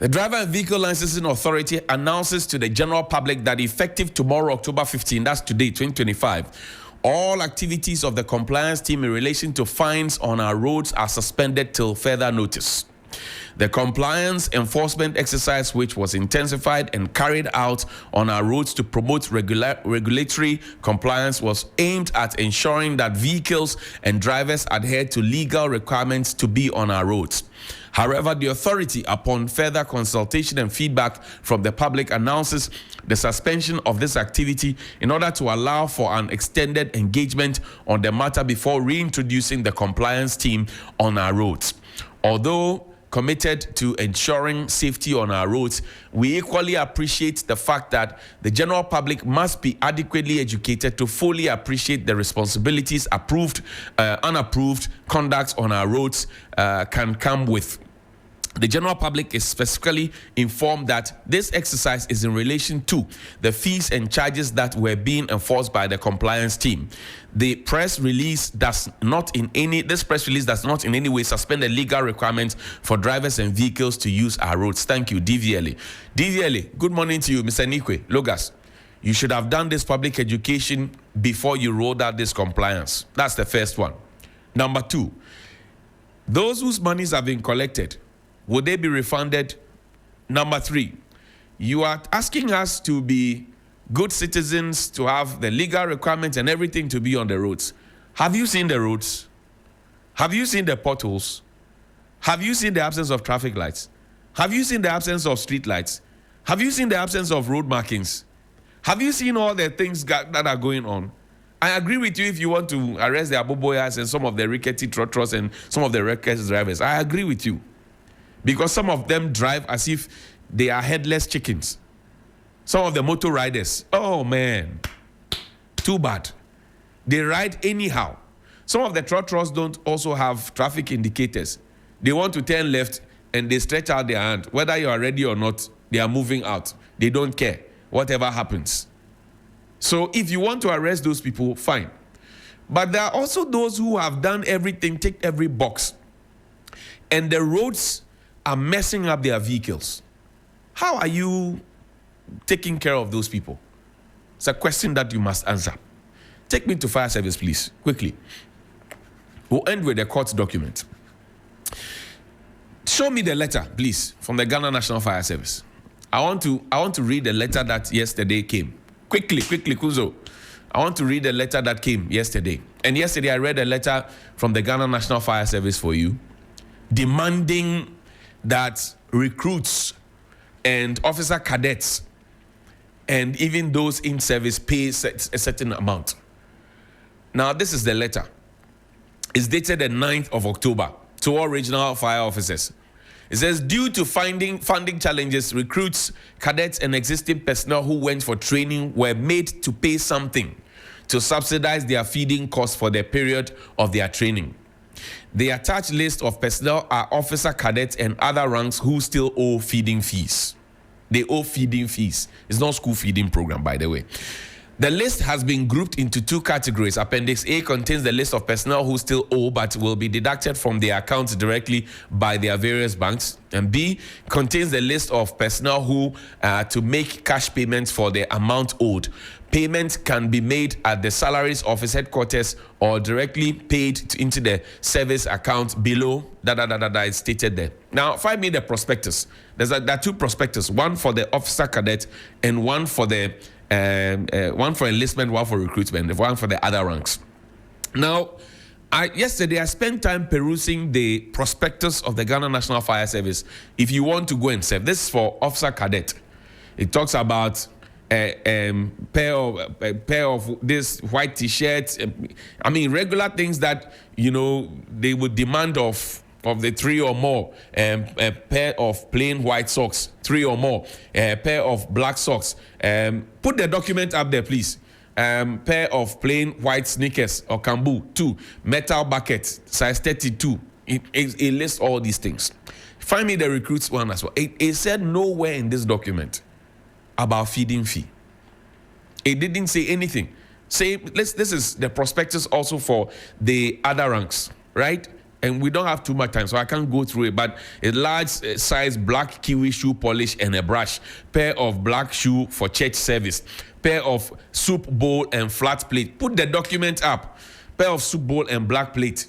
The Driver and Vehicle Licensing Authority announces to the general public that effective tomorrow, October 15, that's today, 2025, all activities of the compliance team in relation to fines on our roads are suspended till further notice. The compliance enforcement exercise, which was intensified and carried out on our roads to promote regulatory compliance, was aimed at ensuring that vehicles and drivers adhere to legal requirements to be on our roads. However, the authority, upon further consultation and feedback from the public, announces the suspension of this activity in order to allow for an extended engagement on the matter before reintroducing the compliance team on our roads. Although committed to ensuring safety on our roads, we equally appreciate the fact that the general public must be adequately educated to fully appreciate the responsibilities unapproved conducts on our roads can come with. The general public is specifically informed that this exercise is in relation to the fees and charges that were being enforced by the compliance team. This press release does not in any way suspend the legal requirements for drivers and vehicles to use our roads. Thank you, DVLA. DVLA, good morning to you, Mr. Nikwe Logas. You should have done this public education before you rolled out this compliance. That's the first one. Number two, those whose monies have been collected, would they be refunded? Number three, you are asking us to be good citizens, to have the legal requirements and everything to be on the roads. Have you seen the roads? Have you seen the potholes? Have you seen the absence of traffic lights? Have you seen the absence of street lights? Have you seen the absence of road markings? Have you seen all the things that are going on? I agree with you if you want to arrest the aboboyas and some of the rickety trotros and some of the reckless drivers. I agree with you. Because some of them drive as if they are headless chickens. Some of the motor riders, oh man, too bad. They ride anyhow. Some of the trotros don't also have traffic indicators. They want to turn left and they stretch out their hand. Whether you are ready or not, they are moving out. They don't care, whatever happens. So if you want to arrest those people, fine. But there are also those who have done everything, ticked every box. And the roads are messing up their vehicles. How are you taking care of those people? It's a question that you must answer. Take me to fire service, please, quickly. We'll end with a court document. Show me the letter, please, from the Ghana National Fire Service. I want to read the letter that yesterday came. Quickly, Kuzo. I want to read the letter that came yesterday. And yesterday I read a letter from the Ghana National Fire Service for you, demanding that recruits and officer cadets and even those in service pay a certain amount. Now, this is the letter. It's dated the 9th of October to all regional fire officers. It says, due to funding challenges, recruits, cadets, and existing personnel who went for training were made to pay something to subsidize their feeding costs for the period of their training. The attached list of personnel are officer cadets and other ranks who still owe feeding fees. They owe feeding fees. It's not school feeding program, by the way. The list has been grouped into two categories. Appendix A contains the list of personnel who still owe but will be deducted from their accounts directly by their various banks. And B contains the list of personnel who to make cash payments for the amount owed. Payment can be made at the salaries office headquarters or directly paid into the service account below. Is stated there. Now, find me the prospectus. There are two prospectus, one for the officer cadet and one for the one for enlistment, one for recruitment, one for the other ranks. Now, yesterday I spent time perusing the prospectus of the Ghana National Fire Service. If you want to go and serve, this is for officer cadet. It talks about a pair of this white t-shirts. I mean, regular things that they would demand of the three or more. A pair of plain white socks, 3 or more. A pair of black socks. Put the document up there, please. Pair of plain white sneakers or kambu, 2. Metal bucket, size 32. It lists all these things. Find me the recruits one as well. It said nowhere in this document about feeding fee. It didn't say anything. This is the prospectus also for the other ranks, right? And we don't have too much time, so I can't go through it. But a large size black kiwi shoe polish and a brush, pair of black shoe for church service, pair of soup bowl and flat plate. Put the document up. Pair of soup bowl and black plate.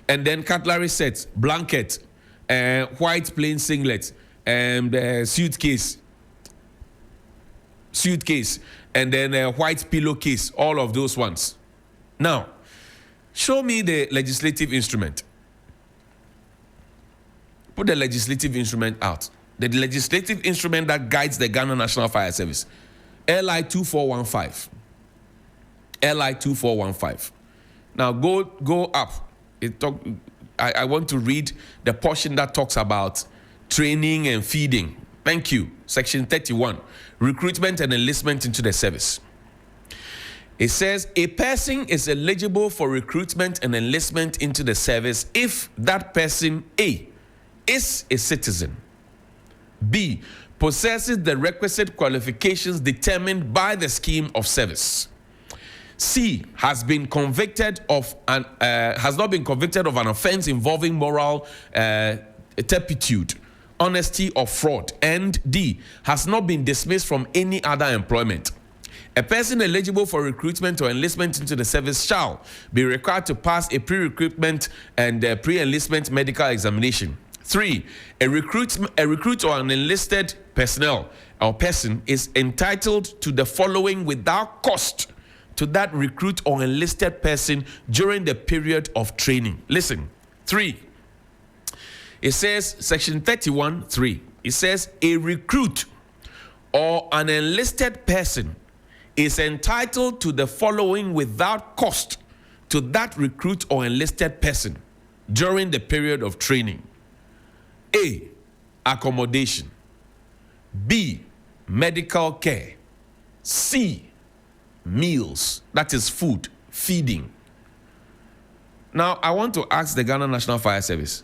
And then cutlery sets, blanket, white plain singlet, and suitcase, and then a white pillowcase, all of those ones. Now, show me the legislative instrument. Put the legislative instrument out. The legislative instrument that guides the Ghana National Fire Service. LI 2415. LI 2415. Now go up. I want to read the portion that talks about training and feeding. Thank you. Section 31. Recruitment and enlistment into the service. It says a person is eligible for recruitment and enlistment into the service if that person A, is a citizen, B, possesses the requisite qualifications determined by the scheme of service, C, has been convicted of has not been convicted of an offense involving moral turpitude, honesty, or fraud, and D, has not been dismissed from any other employment. A person eligible for recruitment or enlistment into the service shall be required to pass a pre-recruitment and pre-enlistment medical examination. 3. A recruit or an enlisted personnel or person is entitled to the following without cost to that recruit or enlisted person during the period of training. Listen. 3. It says, section 31(3). It says a recruit or an enlisted person is entitled to the following without cost to that recruit or enlisted person during the period of training. A, accommodation. B, medical care. C, meals, that is food, feeding. Now, I want to ask the Ghana National Fire Service,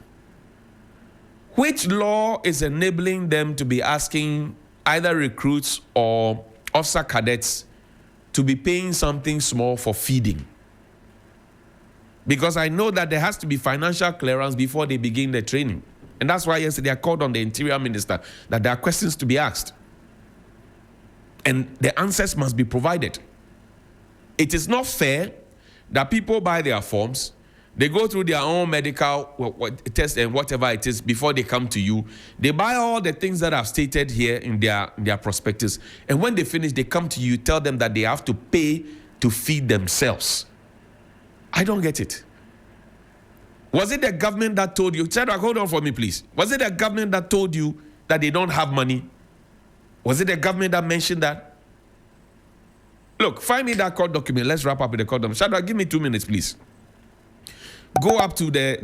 which law is enabling them to be asking either recruits or officer cadets to be paying something small for feeding? Because I know that there has to be financial clearance before they begin the training. And that's why yesterday I called on the Interior Minister that there are questions to be asked. And the answers must be provided. It is not fair that people buy their forms, they go through their own medical test and whatever it is before they come to you. They buy all the things that I've stated here in their prospectus. And when they finish, they come to you, tell them that they have to pay to feed themselves. I don't get it. Was it the government that told you? Shadrach, hold on for me, please. Was it the government that told you that they don't have money? Was it the government that mentioned that? Look, find me that court document. Let's wrap up with the court document. Shadrach, give me 2 minutes, please. Go up to the...